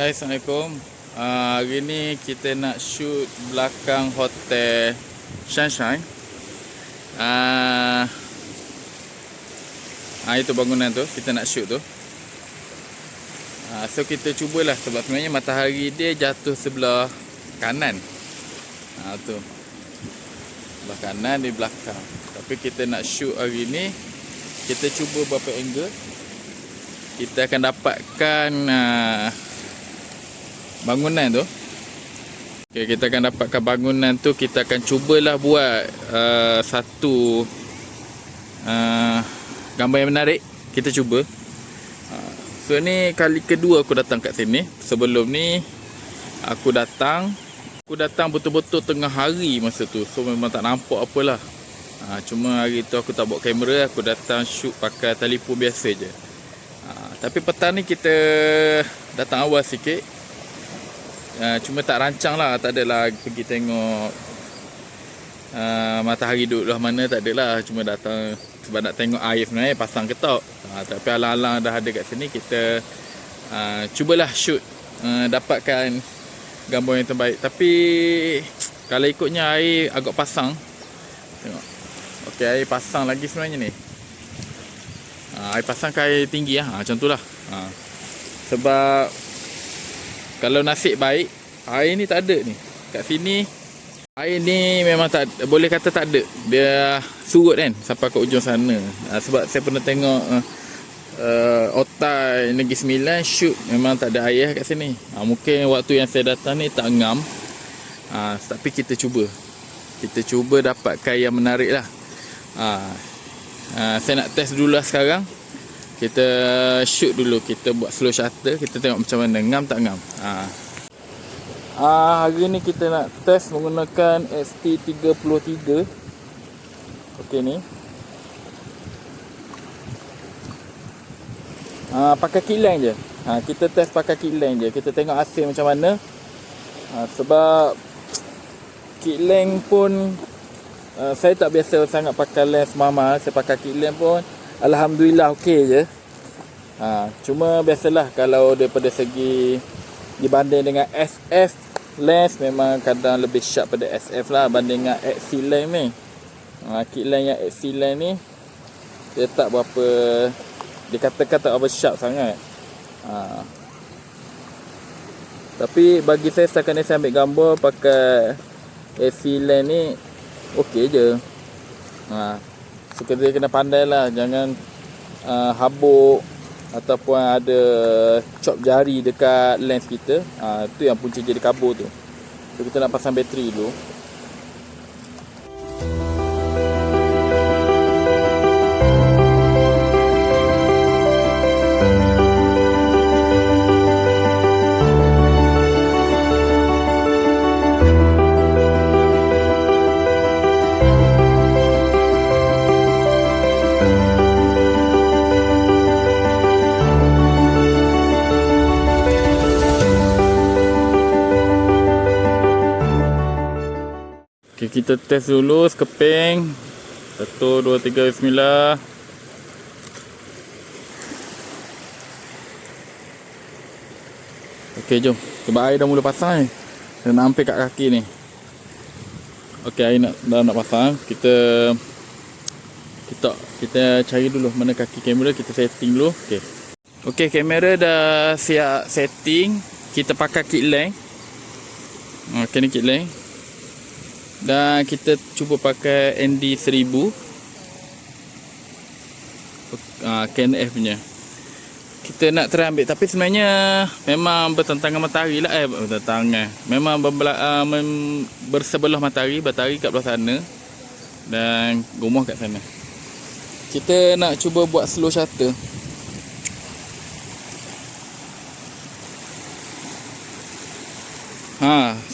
Hai, Assalamualaikum. Hari ni kita nak shoot belakang hotel Sunshine. Itu bangunan tu kita nak shoot tu. So kita cubalah, sebab sebenarnya matahari dia jatuh sebelah kanan. Tu sebelah kanan di belakang. Tapi kita nak shoot hari ni, kita cuba berapa angle kita akan dapatkan bangunan tu. Okay, kita akan dapatkan bangunan tu. Kita akan cubalah buat satu gambar yang menarik. Kita cuba. So ni kali kedua aku datang kat sini. Sebelum ni aku datang betul-betul tengah hari masa tu. So memang tak nampak apalah. Cuma hari tu aku tak bawa kamera. Aku datang shoot pakai telefon biasa je. Tapi petang ni kita datang awal sikit. Cuma tak rancang lah. Tak adalah pergi tengok matahari duduk belah mana. Tak adalah. Cuma datang sebab nak tengok air sebenarnya pasang ketok. Tapi alang-alang dah ada kat sini. Kita cubalah shoot, dapatkan gambar yang terbaik. Tapi kalau ikutnya air agak pasang. Tengok. Okey, air pasang lagi sebenarnya ni. Air pasang ke air tinggi lah. Macam tu lah. Sebab kalau nasib baik, air ni tak ada ni. Kat sini air ni memang tak, boleh kata tak ada. Dia surut kan sampai ke ujung sana. Sebab saya pernah tengok Otai Negeri Sembilan shoot, memang tak ada air kat sini. Mungkin waktu yang saya datang ni tak ngam. Tapi kita cuba. Kita cuba dapatkan yang menarik lah. Saya nak test dulu lah sekarang. Kita shoot dulu. Kita buat slow shutter. Kita tengok macam mana, ngam tak ngam. Hari ni kita nak test menggunakan ST33. Okey ni. Pakai kit lens je. Kita test pakai kit lens je. Kita tengok hasil macam mana. Sebab kit lens pun saya tak biasa sangat pakai lens mahal. Saya pakai kit lens pun alhamdulillah okey je. Cuma biasalah kalau daripada segi dibanding dengan SF lens, memang kadang lebih sharp pada SF lah banding dengan XC lens ni. Kit lens yang XC lens ni dia tak berapa, dikatakan tak berapa sharp sangat. Tapi bagi saya setakat ni saya ambil gambar pakai XC lens ni okey je. So kita kena pandai lah, jangan habuk ataupun ada cop jari dekat lens kita. Tu yang punca jadi kabur tu. So kita nak pasang bateri dulu. Kita test dulu sekeping. 1, 2, 3, bismillah. Okey, jom. Sebab air dah mula pasang ni. Saya nak hampir kat kaki ni. Okey, air dah nak pasang. Kita cari dulu mana kaki kamera. Kita setting dulu. Okey, kamera dah siap setting. Kita pakai kit lens. Okey, ni kit lens. Dan kita cuba pakai ND1000 KNF punya. Kita nak try ambil, tapi sebenarnya memang bertentangan matahari lah. Bertentangan, memang bersebelah matahari. Matahari kat belah sana dan rumah kat sana. Kita nak cuba buat slow shutter.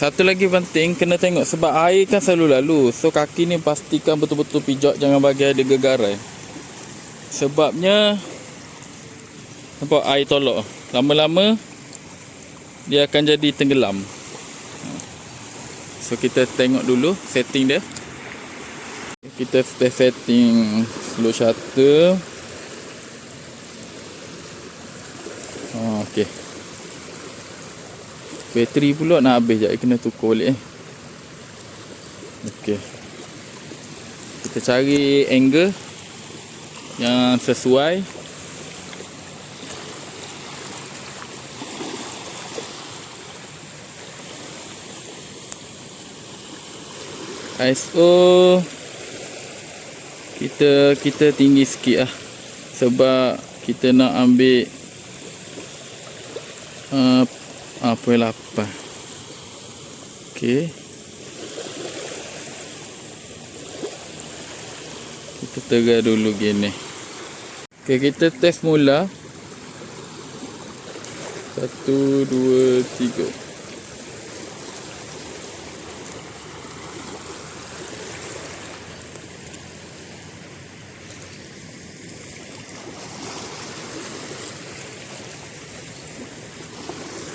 Satu lagi penting, kena tengok sebab air kan selalu lalu. So kaki ni pastikan betul-betul pijak, jangan bagi ada gegaran. Sebabnya nampak air tolak, lama-lama dia akan jadi tenggelam. So kita tengok dulu setting dia. Kita setting slow shutter. Okey. Bateri pula nak habis jap, kena tukar balik Okey. Kita cari angle yang sesuai. ISO kita tinggi sikit lah, sebab kita nak ambil 0.8. Okey. Kita tegar dulu gini. Okey, kita test mula. 1 2 3.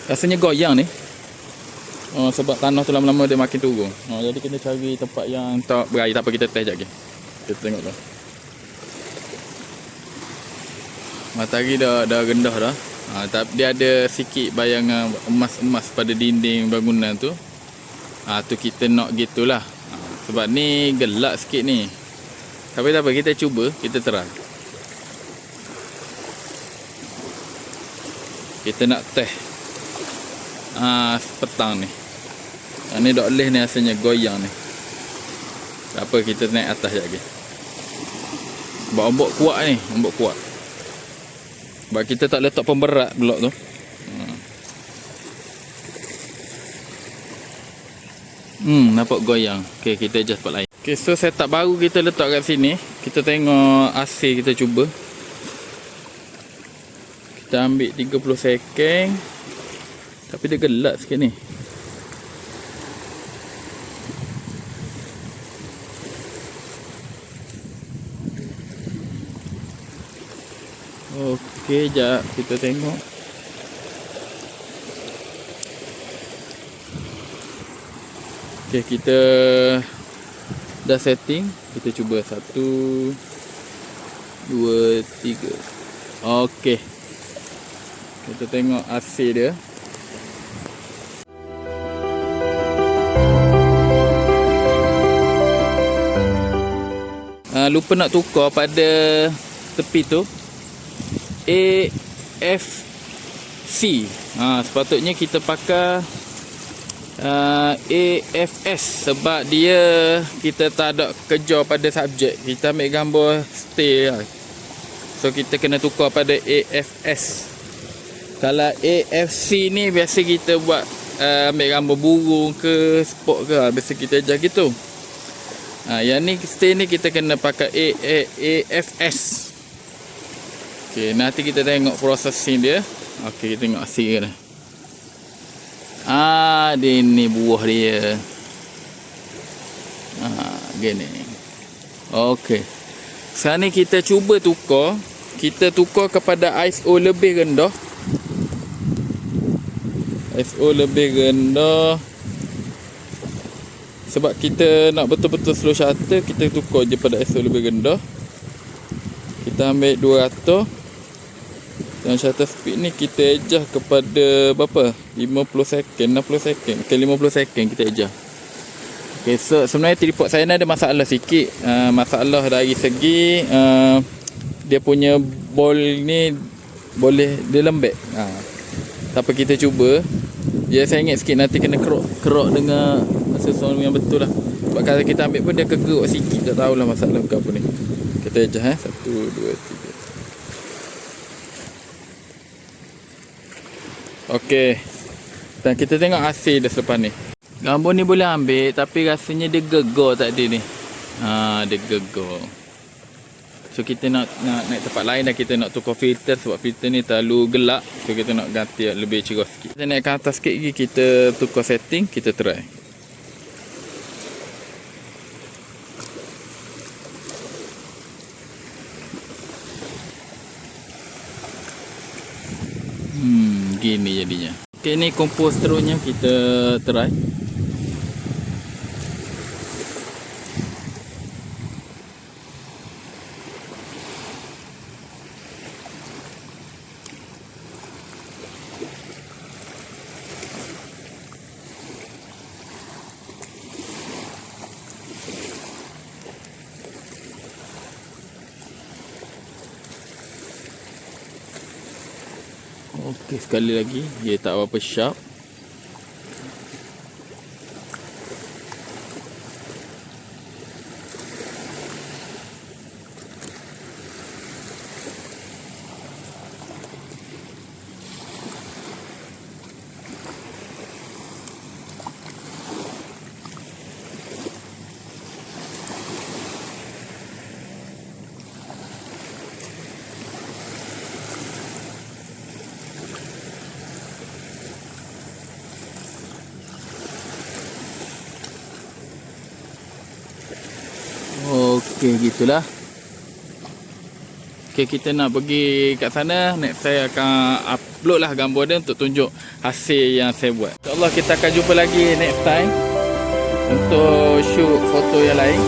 Rasanya goyang ni. Sebab tanah tu lama-lama dia makin turun. Jadi kita cari tempat yang tak berair. Tak apa, kita test sekejap lagi. Kita tengok dah. Matahari dah rendah dah. Tapi dia ada sikit bayangan emas-emas pada dinding bangunan tu. Tu kita nak gitulah. Sebab ni gelap sikit ni. Tapi tak apa, kita cuba, kita try. Kita nak test petang ni. Ni dok leh ni rasanya goyang ni. Tak apa, kita naik atas sekejap lagi. Ombak kuat ni, ombak kuat. Sebab kita tak letak pemberat blok tu. Nampak goyang. Okey, kita adjust tempat lain. Okey, so setup baru kita letak kat sini. Kita tengok AC, kita cuba. Kita ambil 30 second. Tapi dia gelap sikit ni. Okey, jap kita tengok. Okey, kita dah setting. Kita cuba 1 2 3. Okey. Kita tengok AC dia. Lupa nak tukar pada tepi tu AFC. Sepatutnya kita pakai AFS, sebab dia kita tak ada kejar pada subjek. Kita ambil gambar stay lah. So kita kena tukar pada AFS. Kalau AFC ni biasa kita buat ambil gambar burung ke sport ke, biasa kita ajar gitu. Yang ni stay ni kita kena pakai AFS. Okey, nanti kita tengok processing dia. Okey, kita tengok hasil dia. Dia ni buah dia. Gini. Okey. Sekarang ni kita cuba tukar. Kita tukar kepada ISO lebih rendah. ISO lebih rendah. Sebab kita nak betul-betul slow shutter, kita tukar je pada ISO lebih rendah. Kita ambil 200. Dan shutter speed ni kita adjust kepada berapa? 50 second, 60 second. Okay, 50 second kita adjust. Okay, so sebenarnya tripod saya ni ada masalah sikit. Masalah dari segi dia punya ball ni boleh dia lembek. Tapi kita cuba. Ya, saya ingat sikit nanti kena kerok dengan sesuatu yang betul lah. Sebab kalau kita ambil pun dia kegeruk sikit. Tak tahulah masalah ke apa ni. Kita adjust 1, 2, 3. Okey. Dan kita tengok hasil dia selepas ni. Gambar ni boleh ambil, tapi rasanya dia gegar tadi ni. Dia gegar. So kita nak naik tempat lain dan kita nak tukar filter, sebab filter ni terlalu gelap. So kita nak ganti lebih cerah sikit. Kita naik ke atas sikit lagi, kita tukar setting, kita try. Gini jadinya. Okay, ni kompos terusnya kita try. Okey, sekali lagi. Dia tak berapa sharp. Okey, gitulah. Okey, kita nak pergi kat sana. Next saya akan upload lah gambar dia untuk tunjuk hasil yang saya buat. InsyaAllah kita akan jumpa lagi next time untuk shoot foto yang lain.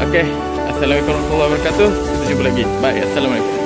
Okey, Assalamualaikum warahmatullahi wabarakatuh. Kita jumpa lagi. Bye. Assalamualaikum.